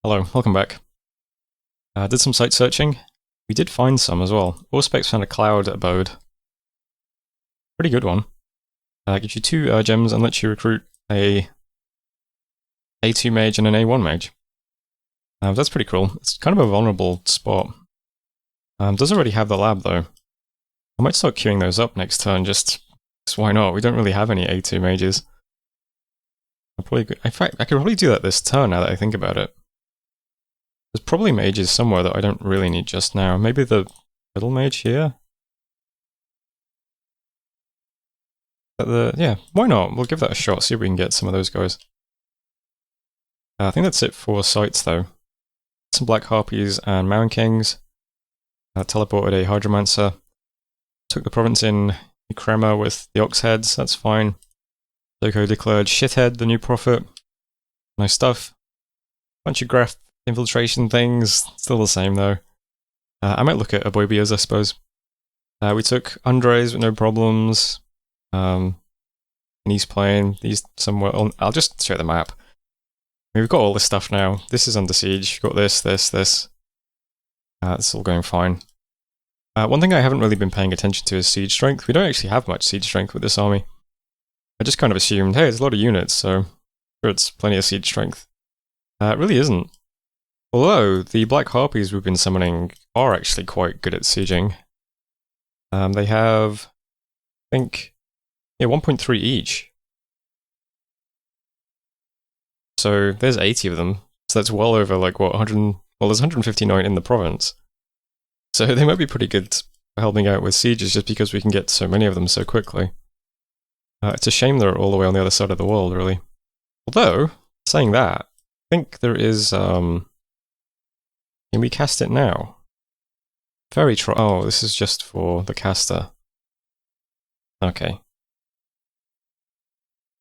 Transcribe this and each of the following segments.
Hello, welcome back. Did some site searching. We did find some as well. Auspex found a cloud abode. Pretty good one. Gives you 2 gems and lets you recruit a A2 mage and an A1 mage. That's pretty cool. It's kind of a vulnerable spot. Does already have the lab though. I might start queuing those up next turn, just why not? We don't really have any A2 mages. In fact, I could probably do that this turn now that I think about it. There's probably mages somewhere that I don't really need just now. Maybe the middle mage here? Yeah, why not? We'll give that a shot, see if we can get some of those guys. I think that's it for sites though. Some Black Harpies and Mountain Kings. Teleported a Hydromancer. Took the province in Crema with the Ox Heads, that's fine. Zoko declared Shithead, the new prophet. Nice stuff. Bunch of graph infiltration things, still the same though. I might look at Aboibias, I suppose. We took Andres with no problems. In East Plain, these somewhere on. I'll just show the map. We've got all this stuff now. This is under siege. We've got this. It's all going fine. One thing I haven't really been paying attention to is siege strength. We don't actually have much siege strength with this army. I just kind of assumed, hey, there's a lot of units, so sure it's plenty of siege strength. It really isn't. Although, the Black Harpies we've been summoning are actually quite good at sieging. They have, I think, yeah, 1.3 each. So there's 80 of them. So that's well over, like, what, 100... Well, there's 159 in the province. So they might be pretty good for helping out with sieges just because we can get so many of them so quickly. It's a shame they're all the way on the other side of the world, really. Although, saying that, I think there is, can we cast it now? Oh, this is just for the caster. Okay.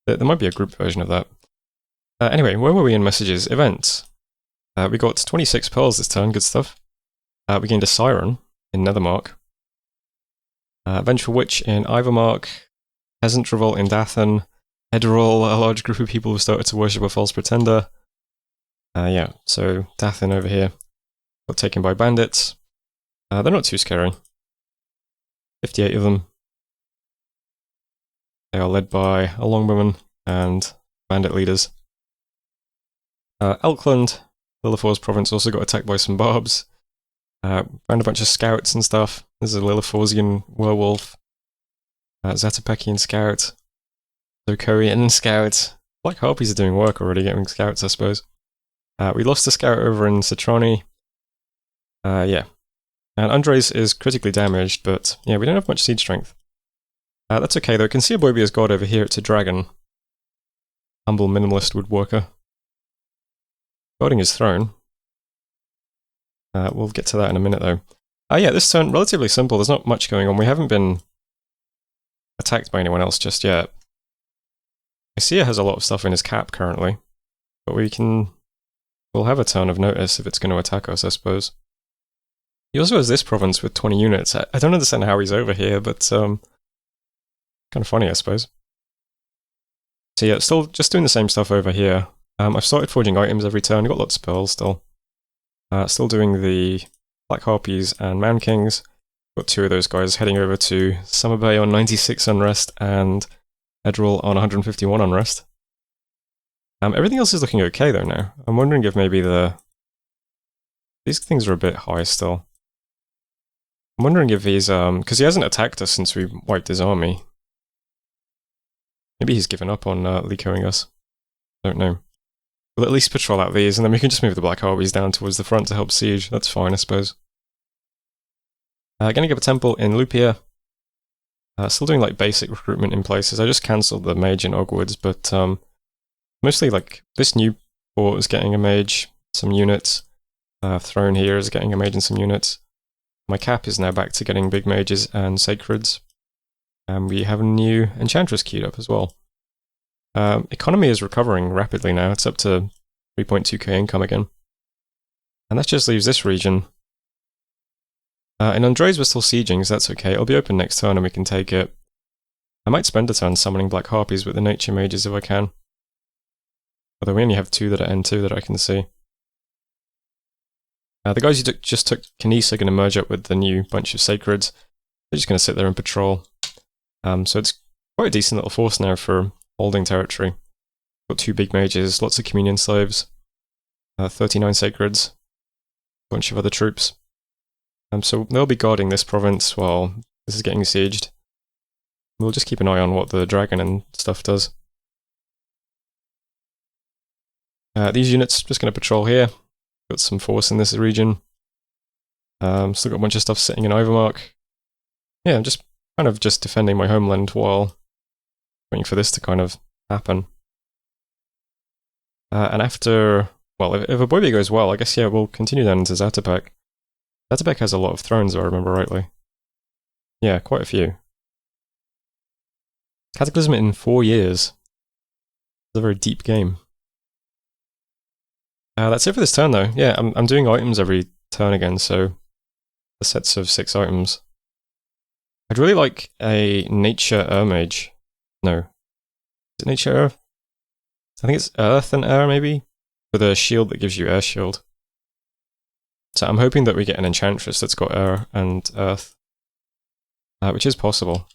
There might be a group version of that. Anyway, where were we in messages? Events. We got 26 pearls this turn, good stuff. We gained a Siren in Nethermark. Vengeful Witch in Ivermark. Peasant Revolt in Dathan. Ederol, a large group of people who started to worship a false pretender. Yeah, so Dathan over here got taken by bandits. They're not too scary. 58 of them. They are led by a Longbow and bandit leaders. Elkland, Lilithor's province, also got attacked by some barbs. Found a bunch of scouts and stuff. There's a Lilithorsian werewolf. Zatapekian scout. Zokorian scout. Black Harpies are doing work already, getting scouts, I suppose. We lost a scout over in Citroni. Yeah. And Andres is critically damaged, but yeah, we don't have much siege strength. That's okay though, I can see Aboibia's god over here, it's a dragon. Humble minimalist woodworker. Guarding his throne. We'll get to that in a minute though. Yeah, this turn, relatively simple, there's not much going on. We haven't been attacked by anyone else just yet. Isia has a lot of stuff in his cap currently, but we'll have a turn of notice if it's going to attack us, I suppose. He also has this province with 20 units. I don't understand how he's over here, but kind of funny, I suppose. So yeah, still just doing the same stuff over here. I've started forging items every turn, got lots of pearls still. Still doing the Black Harpies and Man Kings. Got 2 of those guys heading over to Summer Bay on 96 unrest and Ederol on 151 unrest. Everything else is looking okay though now. I'm wondering if maybe these things are a bit high still. I'm wondering if he's, because he hasn't attacked us since we wiped his army. Maybe he's given up on Licoing us. Don't know. We'll at least patrol out these, and then we can just move the Black Harpies down towards the front to help siege. That's fine, I suppose. Gonna give a temple in Lupia. Still doing like basic recruitment in places. I just cancelled the mage in Ogwoods, but mostly like this new port is getting a mage, some units. Throne here is getting a mage and some units. My cap is now back to getting big mages and sacreds. And we have a new enchantress queued up as well. Economy is recovering rapidly now. It's up to 3.2k income again. And that just leaves this region. In Andres we're still sieging, so that's okay. It'll be open next turn and we can take it. I might spend a turn summoning Black Harpies with the nature mages if I can. Although we only have 2 that are N2 that I can see. The guys who just took Canese are going to merge up with the new bunch of Sacreds. They're just going to sit there and patrol. So it's quite a decent little force now for holding territory. Got 2 big mages, lots of communion slaves, 39 Sacreds, a bunch of other troops. So they'll be guarding this province while this is getting sieged. We'll just keep an eye on what the dragon and stuff does. These units just going to patrol here. Got some force in this region. Still got a bunch of stuff sitting in Ivermark. Yeah, I'm just kind of just defending my homeland while waiting for this to kind of happen. And after, well, if Aboybia goes well, I guess, yeah, we'll continue down into Zatopek. Zatopek has a lot of thrones, if I remember rightly. Yeah, quite a few. Cataclysm in 4 years. It's a very deep game. That's it for this turn, though. Yeah, I'm doing items every turn again, so the sets of 6 items. I'd really like a Nature Air Mage. No. Is it Nature Air? I think it's Earth and Air, maybe? With a shield that gives you Air Shield. So I'm hoping that we get an Enchantress that's got Air and Earth. Which is possible.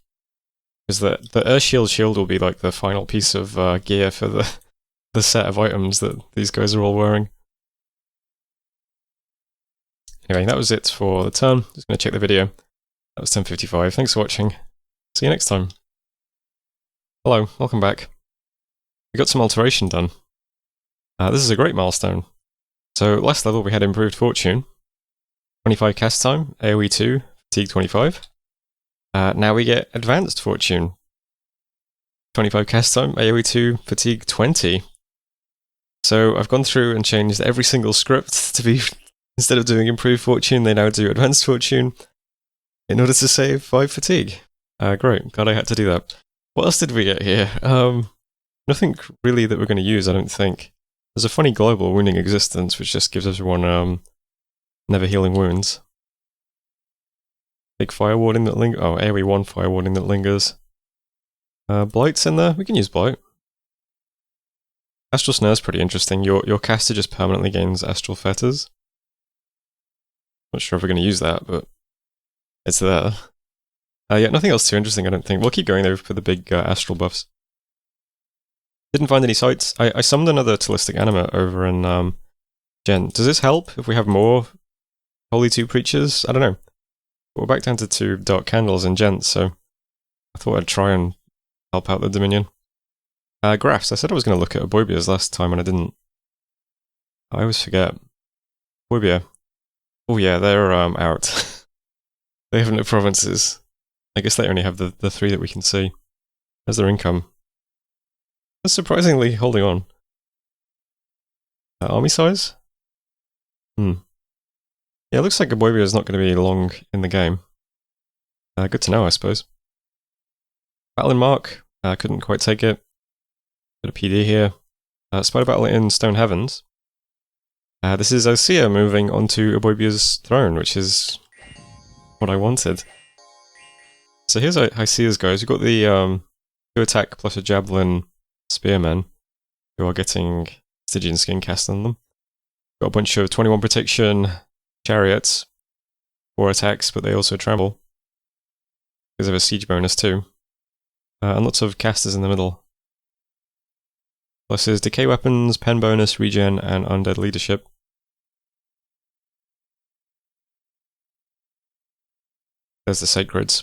Because the Air shield will be like the final piece of gear for the set of items that these guys are all wearing. Anyway, that was it for the turn. Just going to check the video. That was 10:55. Thanks for watching. See you next time. Hello, welcome back. We got some alteration done. This is a great milestone. So last level we had improved fortune. 25 cast time, AoE 2, fatigue 25. Now we get advanced fortune. 25 cast time, AoE 2, fatigue 20. So I've gone through and changed every single script to be, instead of doing improved fortune, they now do advanced fortune in order to save 5 fatigue. Great, glad I had to do that. What else did we get here? Nothing really that we're going to use, I don't think. There's a funny global wounding existence, which just gives everyone never healing wounds. Big fire warding that lingers. Oh, AoE 1 fire warding that lingers. Blight's in there. We can use Blight. Astral Snare's pretty interesting. Your caster just permanently gains Astral Fetters. Not sure if we're going to use that, but it's there. Yeah, nothing else too interesting, I don't think. We'll keep going though for the big Astral buffs. Didn't find any sites. I summoned another Talistic Animate over in Gen. Does this help if we have more Holy 2 Preachers? I don't know. But we're back down to 2 Dark Candles in Gent, so I thought I'd try and help out the Dominion. Graphs. I said I was going to look at Aboybias last time and I didn't. I always forget. Aboybia. Oh yeah, they're out. They have no provinces. I guess they only have the 3 that we can see. There's their income. That's surprisingly holding on. Army size? Yeah, it looks like Aboybia is not going to be long in the game. Good to know, I suppose. Battle in Mark. Couldn't quite take it. Bit of PD here. Spider Battle in Stone Heavens. This is Unsea moving onto Aboybia's throne, which is what I wanted. So here's Usea's guys. We've got the 2 attack plus a javelin spearmen who are getting Stygian skin cast on them. Got a bunch of 21 protection chariots, 4 attacks, but they also tremble because of a siege bonus too. And lots of casters in the middle. Plus is decay weapons, pen bonus, regen, and undead leadership. There's the sacreds.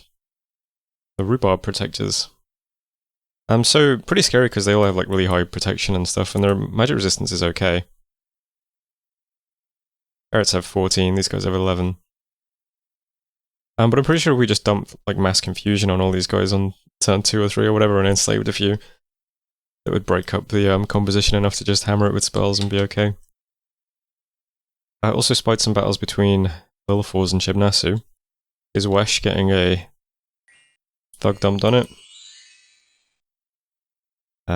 The rhubarb protectors. So pretty scary because they all have like really high protection and stuff, and their magic resistance is okay. Ferrets have 14, these guys have 11. But I'm pretty sure we just dumped like mass confusion on all these guys on turn 2 or 3 or whatever and enslaved a few. That would break up the composition enough to just hammer it with spells and be okay. I also spied some battles between Lilithors and Chibnasu. Is Wesh getting a thug dumped on it?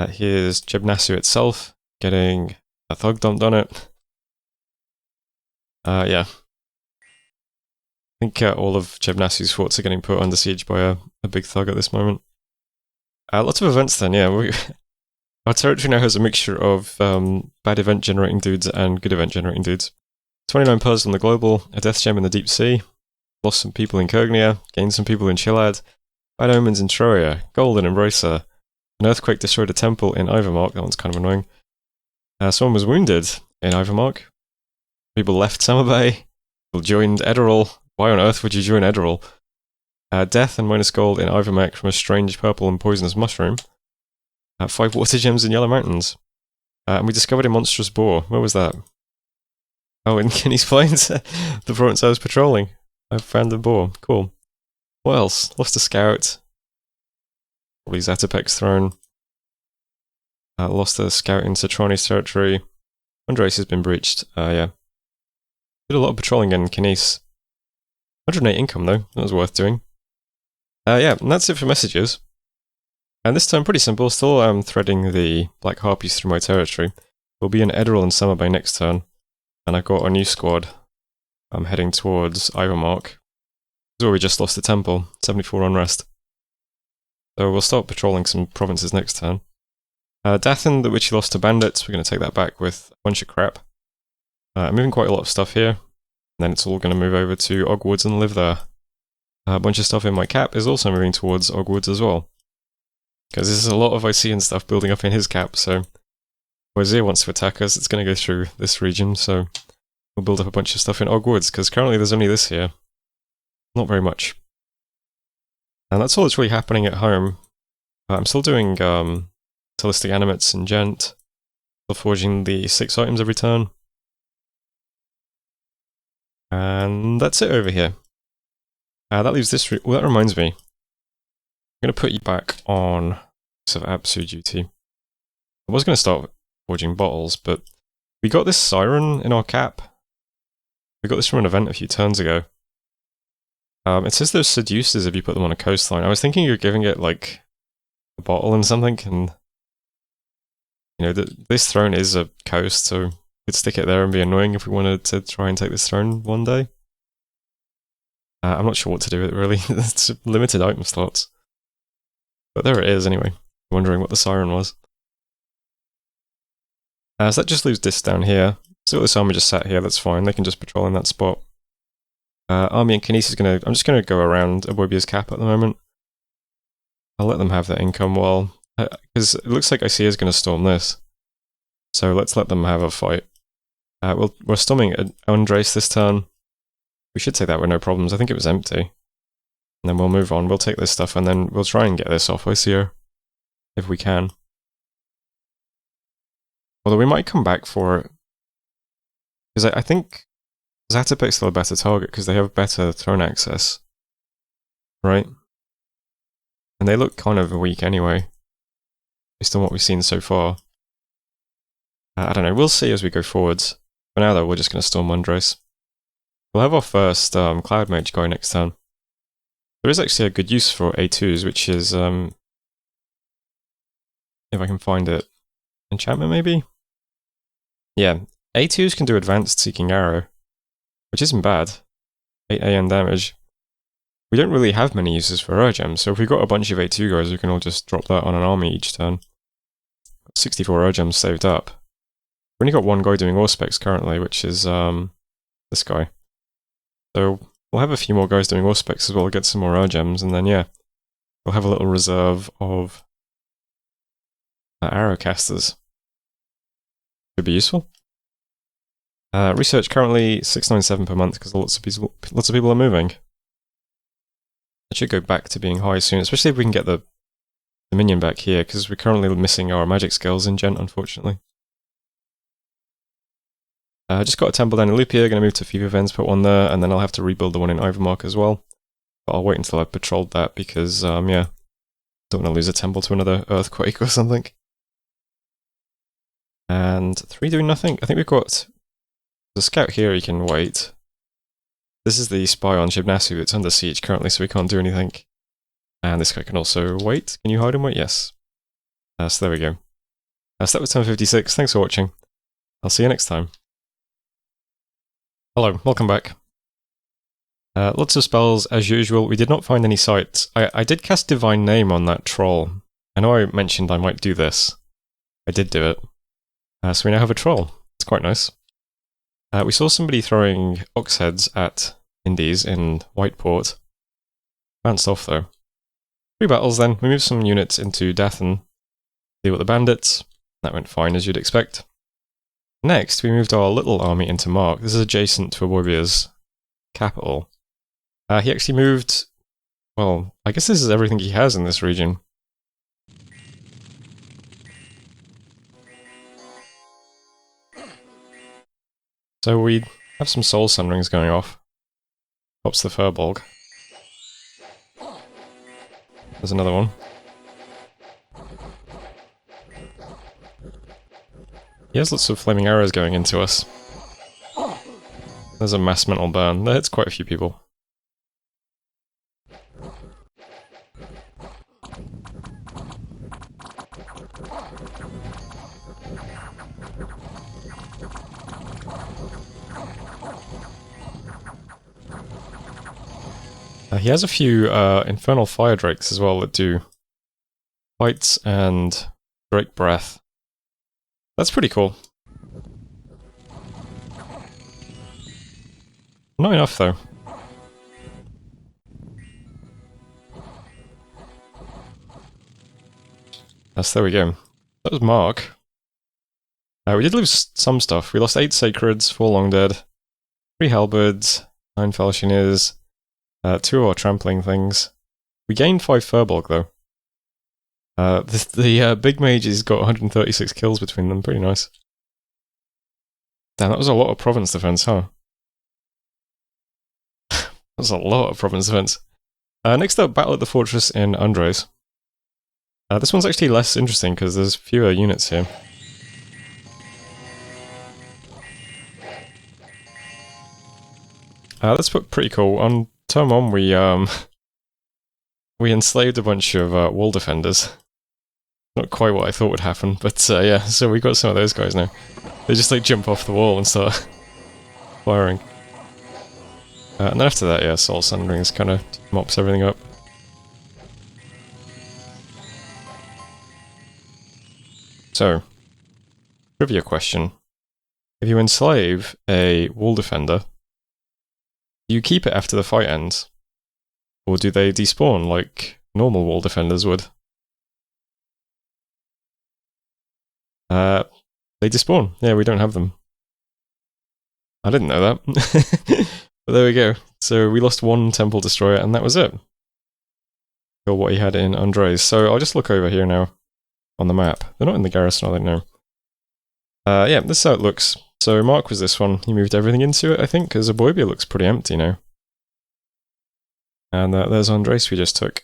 Here's Chibnasu itself getting a thug dumped on it. Yeah. I think all of Chibnasu's forts are getting put under siege by a big thug at this moment. Lots of events then, yeah. Our territory now has a mixture of bad event generating dudes and good event generating dudes. 29 pearls on the global, a death gem in the deep sea, lost some people in Kognia, gained some people in Chilad, bad omens in Troia, gold in Embracer, an earthquake destroyed a temple in Ivermark, that one's kind of annoying. Someone was wounded in Ivermark. People left Summer Bay, people joined Edoral. Why on earth would you join Edoral? Death and minus gold in Ivermech from a strange purple and poisonous mushroom. 5 water gems in Yellow Mountains. And we discovered a monstrous boar. Where was that? Oh, in Guinea's Plains, the province I was patrolling. I found a boar. Cool. What else? Lost a scout. Probably Zatopek's throne. Lost a scout in Citroni's territory. Andres has been breached. Yeah. Did a lot of patrolling in Guineas. 108 income though. That was worth doing. Yeah, and that's it for messages. And this time pretty simple. Still threading the Black Harpies through my territory. We'll be in Edoral and Summer Bay next turn. And I've got a new squad. I'm heading towards Ivermark. This is where we just lost the temple. 74 unrest. So we'll start patrolling some provinces next turn. Dathan, which he lost to bandits, we're going to take that back with a bunch of crap. I'm moving quite a lot of stuff here. And then it's all going to move over to Ogwoods and live there. A bunch of stuff in my cap is also moving towards Ogwoods as well. Because this is a lot of Icean stuff building up in his cap, so... If Isaiah wants to attack us, it's going to go through this region, so... We'll build up a bunch of stuff in Ogwoods, because currently there's only this here. Not very much. And that's all that's really happening at home. I'm still doing Telistic Animates and Gent. Still forging the 6 items every turn. And that's it over here. That leaves this... Well, that reminds me. I'm going to put you back on sort of Absu duty. I was going to start forging bottles, but we got this siren in our cap. We got this from an event a few turns ago. It says those seducers if you put them on a coastline. I was thinking you're giving it like a bottle and something, and you know, this throne is a coast, so we could stick it there and be annoying if we wanted to try and take this throne one day. I'm not sure what to do with it really. It's limited item slots. But there it is anyway. Wondering what the siren was. So that just leaves this down here. So this army just sat here, that's fine. They can just patrol in that spot. Army and Kinesis is going to... I'm just going to go around Abobia's cap at the moment. I'll let them have their income while... Because it looks like Icea is going to storm this. So let's let them have a fight. We're storming Andres this turn. We should take that with no problems. I think it was empty. And then we'll move on. We'll take this stuff and then we'll try and get this off Icea. If we can. Although we might come back for it. Because I think Zatopek's still a better target because they have better throne access. Right? And they look kind of weak anyway. Based on what we've seen so far. I don't know, we'll see as we go forwards. For now though, we're just going to storm Andres. We'll have our first Cloud Mage guy next turn. There is actually a good use for A2s, which is, if I can find it, enchantment maybe? Yeah, A2s can do Advanced Seeking Arrow, which isn't bad. 8 AN damage. We don't really have many uses for Urgems, so if we've got a bunch of A2 guys, we can all just drop that on an army each turn. Got 64 Urgems saved up. We've only got one guy doing Auspex currently, which is this guy. So we'll have a few more guys doing Auspex as well, get some more Urgems, and then yeah, we'll have a little reserve of arrow casters. Could be useful. Research currently 697 per month because lots of people are moving. It should go back to being high soon, especially if we can get the minion back here, because we're currently missing our magic skills in Gent, unfortunately. Just got a temple down in Lupia, going to move to Fever Vens, put one there, and then I'll have to rebuild the one in Ivermark as well. But I'll wait until I've patrolled that because, yeah, don't want to lose a temple to another earthquake or something. And 3 doing nothing. I think we've got the scout here, he can wait. This is the spy on Shibnasu that's under siege currently, so we can't do anything. And this guy can also wait. Can you hide and wait? Yes. So there we go. So that was turn 56. Thanks for watching. I'll see you next time. Hello, welcome back. Lots of spells as usual. We did not find any sites. I did cast Divine Name on that troll. I know I mentioned I might do this. I did do it. So we now have a troll. It's quite nice. We saw somebody throwing ox heads at Indies in Whiteport. Bounced off though. 3 battles then. We moved some units into Dathan. Deal with the bandits. That went fine as you'd expect. Next, we moved our little army into Mark. This is adjacent to Aboibia's capital. He actually moved... Well, I guess this is everything he has in this region. So we have some soul sunderings going off. Pops the Furbolg. There's another one. He has lots of flaming arrows going into us. There's a mass mental burn. That hits quite a few people. He has a few infernal fire drakes as well that do bites and drake breath. That's pretty cool. Not enough though. Yes, there we go. That was Mark. We did lose some stuff. We lost 8 Sacreds, 4 Long Dead, 3 Halberds, 9 Falchineers, 2 of our trampling things. We gained 5 Furbolg though. The big mages got 136 kills between them, pretty nice. Damn, that was a lot of province defense, huh? That was a lot of province defense. Next up, battle at the fortress in Andres. This one's actually less interesting because there's fewer units here. That's pretty cool. On turn 1, we enslaved a bunch of wall defenders. Not quite what I thought would happen, but yeah, so we got some of those guys now. They just like jump off the wall and start firing. And then after that, yeah, Soul Sunderings kind of mops everything up. So, trivia question. If you enslave a wall defender, do you keep it after the fight ends? Or do they despawn like normal wall defenders would? They despawn. Yeah, we don't have them. I didn't know that. But there we go. So we lost 1 Temple Destroyer and that was it. Got what he had in Andres. So I'll just look over here now on the map. They're not in the garrison, I don't know. Yeah, this is how it looks. So Mark was this one. He moved everything into it, I think, because Aboibia looks pretty empty now. And there's Andres we just took.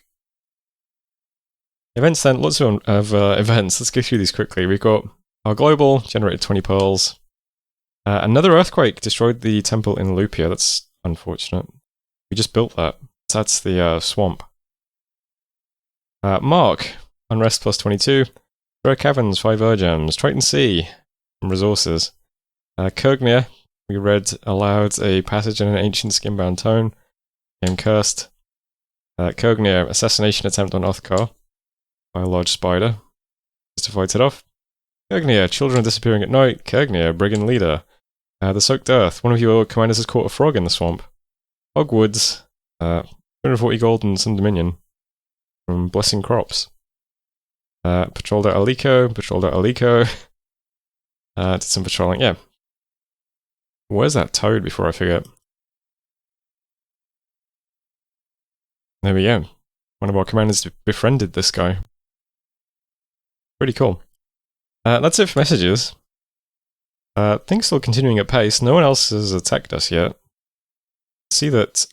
Events then, lots of events. Let's go through these quickly. We've got our global, generated 20 pearls. Another earthquake destroyed the temple in Lupia. That's unfortunate. We just built that. That's the swamp. Mark, unrest plus 22. Rare caverns, 5 gems. Triton Sea, resources. Kurgnir, we read aloud a passage in an ancient skin-bound tome. Game cursed. Kurgnir, assassination attempt on Othkar by a large spider. Just to fight it off. Kurgnir, children disappearing at night. Kurgnir, brigand leader. The soaked earth, one of your commanders has caught a frog in the swamp. Hogwoods, 240 gold and some dominion from Blessing Crops. Patrolled out Aliko, did some patrolling, yeah. Where's that toad before I forget? There we go. One of our commanders befriended this guy. Pretty cool. That's it for messages. Things still continuing at pace. No one else has attacked us yet. See that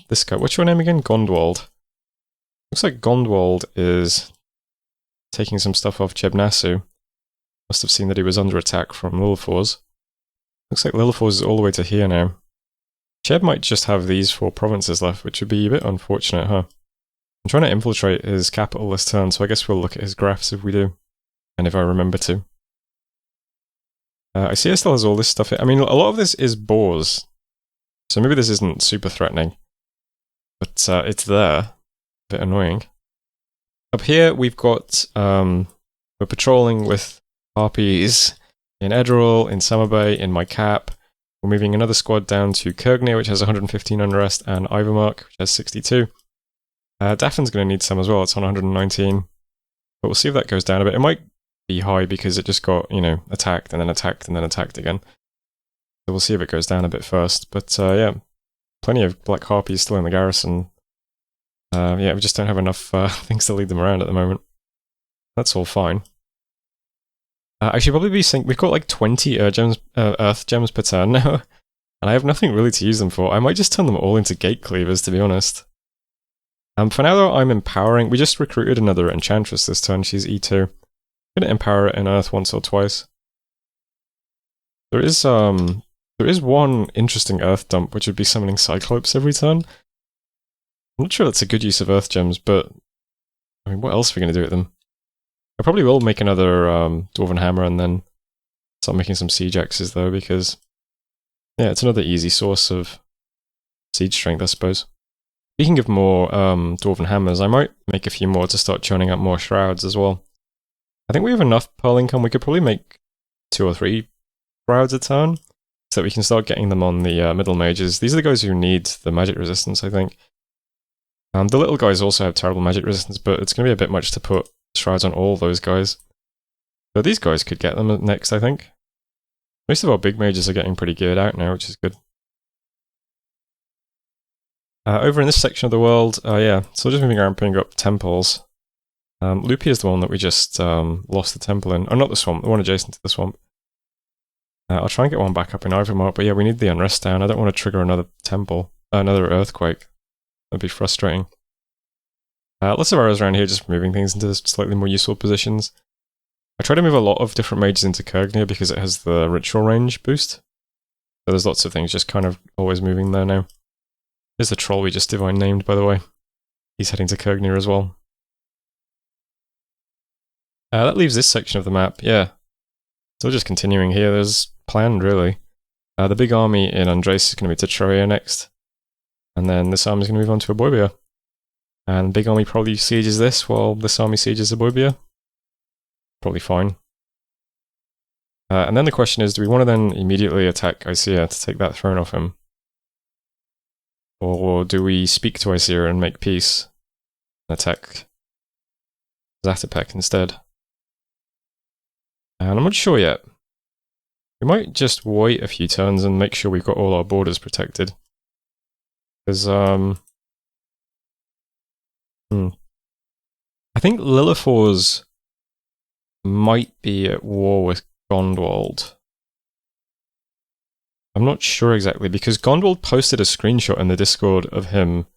this guy, what's your name again? Gondwald. Looks like Gondwald is taking some stuff off Chebnasu. Must have seen that he was under attack from Lilithors. Looks like Lilithors is all the way to here now. Cheb might just have these 4 provinces left, which would be a bit unfortunate, huh? I'm trying to infiltrate his capital this turn, so I guess we'll look at his graphs if we do. And if I remember to. I see he still has all this stuff. I mean, a lot of this is boars. So maybe this isn't super threatening. But it's there. A bit annoying. Up here, we've got... we're patrolling with harpies in Ederal, in Summer Bay, in my cap. We're moving another squad down to Kurgnir, which has 115 unrest, and Ivermark, which has 62. Daffin's going to need some as well, it's on 119. But we'll see if that goes down a bit. It might be high because it just got, you know, attacked and then attacked and then attacked again. So we'll see if it goes down a bit first. But yeah, plenty of Black Harpies still in the garrison. Yeah, we just don't have enough things to lead them around at the moment. That's all fine. I should probably be saying we've got like 20 earth gems per turn now, and I have nothing really to use them for. I might just turn them all into gate cleavers, to be honest. For now though, I'm empowering. We just recruited another enchantress this turn. She's E2. I'm gonna empower it in earth once or twice. There is one interesting earth dump, which would be summoning Cyclopes every turn. I'm not sure that's a good use of earth gems, but I mean, what else are we gonna do with them? I probably will make another Dwarven Hammer and then start making some Siege Axes though, because yeah, it's another easy source of siege strength, I suppose. Speaking of more Dwarven Hammers, I might make a few more to start churning out more Shrouds as well. I think we have enough Pearl income, we could probably make 2 or 3 Shrouds a turn, so that we can start getting them on the middle mages. These are the guys who need the magic resistance, I think. The little guys also have terrible magic resistance, but it's going to be a bit much to put Shrouds on all those guys. But these guys could get them next, I think. Most of our big mages are getting pretty geared out now, which is good. Over in this section of the world, yeah, so just moving around putting up temples. Lupia is the one that we just lost the temple in. Oh, not the swamp, the one adjacent to the swamp. I'll try and get one back up in Ivermark, but yeah, we need the unrest down. I don't want to trigger another temple, another earthquake. That'd be frustrating. Lots of arrows around here, just moving things into slightly more useful positions. I try to move a lot of different mages into Kurgnir because it has the ritual range boost. So there's lots of things just kind of always moving there now. There's the troll we just divine named, by the way. He's heading to Kurgnir as well. That leaves this section of the map, yeah. Still just continuing here, there's planned really. The big army in Andres is going to be to Troia next. And then this army is going to move on to Aboibia. And big army probably sieges this while this army sieges Aboibia. Probably fine. And then the question is, do we want to then immediately attack Icea to take that throne off him? Or do we speak to Icea and make peace and attack Zatopek instead? And I'm not sure yet. We might just wait a few turns and make sure we've got all our borders protected. Because, I think Lilithors might be at war with Gondwald. I'm not sure exactly, because Gondwald posted a screenshot in the Discord of him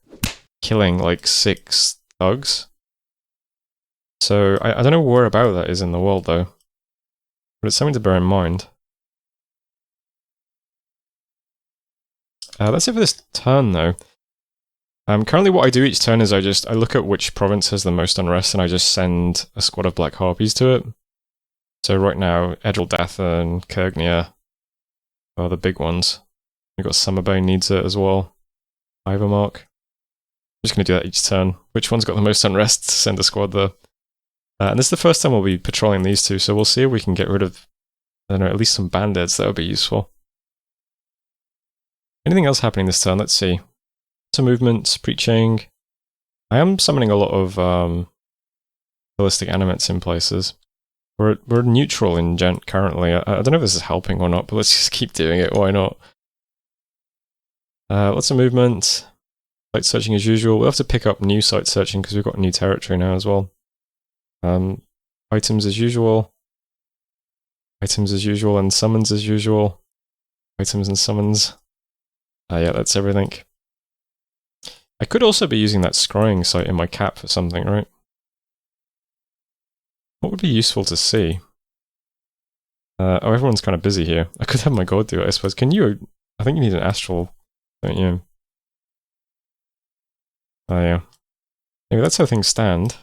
killing like 6 thugs. So I don't know where about that is in the world though. But it's something to bear in mind. That's it for this turn though. Currently what I do each turn is I look at which province has the most unrest and I just send a squad of Black Harpies to it. So right now, Edreldatha and Kurgnir are the big ones. We've got Summerbane needs it as well. Ivermark. I'm just going to do that each turn. Which one's got the most unrest? Send a squad there. And this is the first time we'll be patrolling these two, so we'll see if we can get rid of, I don't know, at least some bandits. That would be useful. Anything else happening this turn? Let's see. Some movements, preaching. I am summoning a lot of ballistic animates in places. We're neutral in Gent currently. I don't know if this is helping or not, but let's just keep doing it. Why not? Lots of movement. Site searching as usual. We'll have to pick up new site searching because we've got new territory now as well. Items as usual. Items as usual and summons as usual. Items and summons. Yeah, that's everything. I could also be using that scrying site in my cap for something, right? What would be useful to see? Oh, everyone's kind of busy here. I could have my god do it, I suppose. Can you? I think you need an astral, don't you? Oh yeah. Maybe that's how things stand.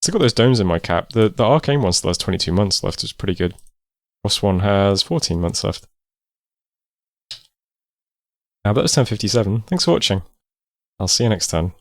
Still got those domes in my cap. The arcane one still has 22 months left, which is pretty good. Frost one has 14 months left. That was 10:57. Thanks for watching. I'll see you next time.